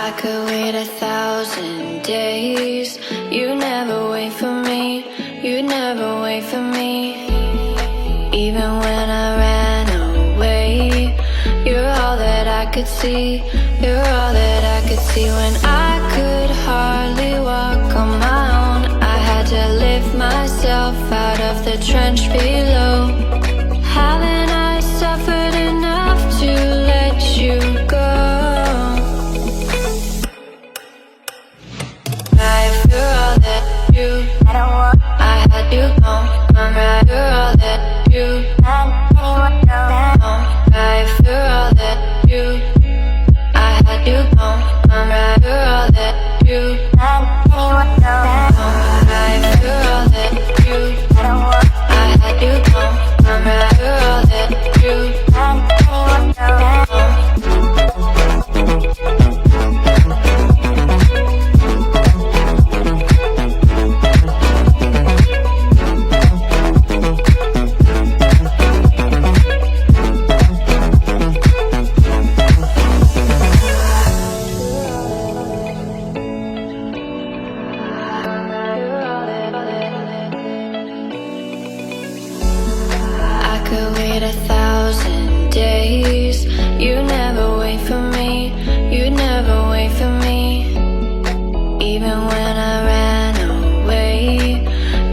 I could wait 1,000 days. You never wait for me. You never wait for me. Even when I ran away, you're all that I could see. You're all that I could see. When I could hardly walk on my own, I had to lift myself out of the trench below. Haven't I suffered enough to let you go? You're all that you, I had you gone. I'm right. You're all that you, right. You're all that you, I had you gone. I'm right. You're all that you, right. You're all that you, I had you gone. I'm right. You're all that you, could wait 1,000 days. You never wait for me. You never wait for me. Even when I ran away,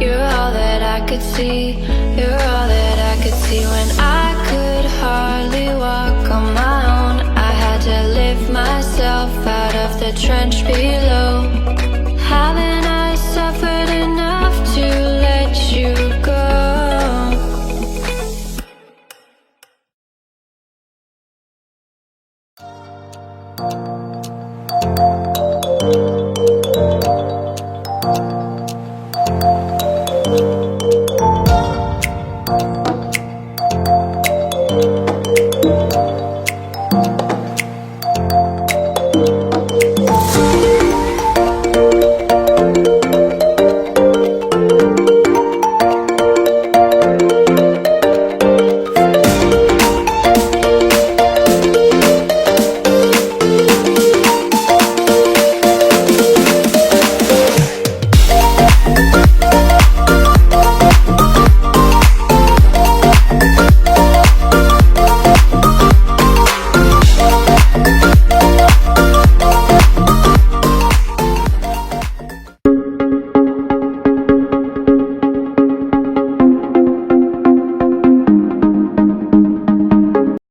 you're all that I could see. You're all that I could see. When I could hardly walk on my own, I had to lift myself out of the trench below.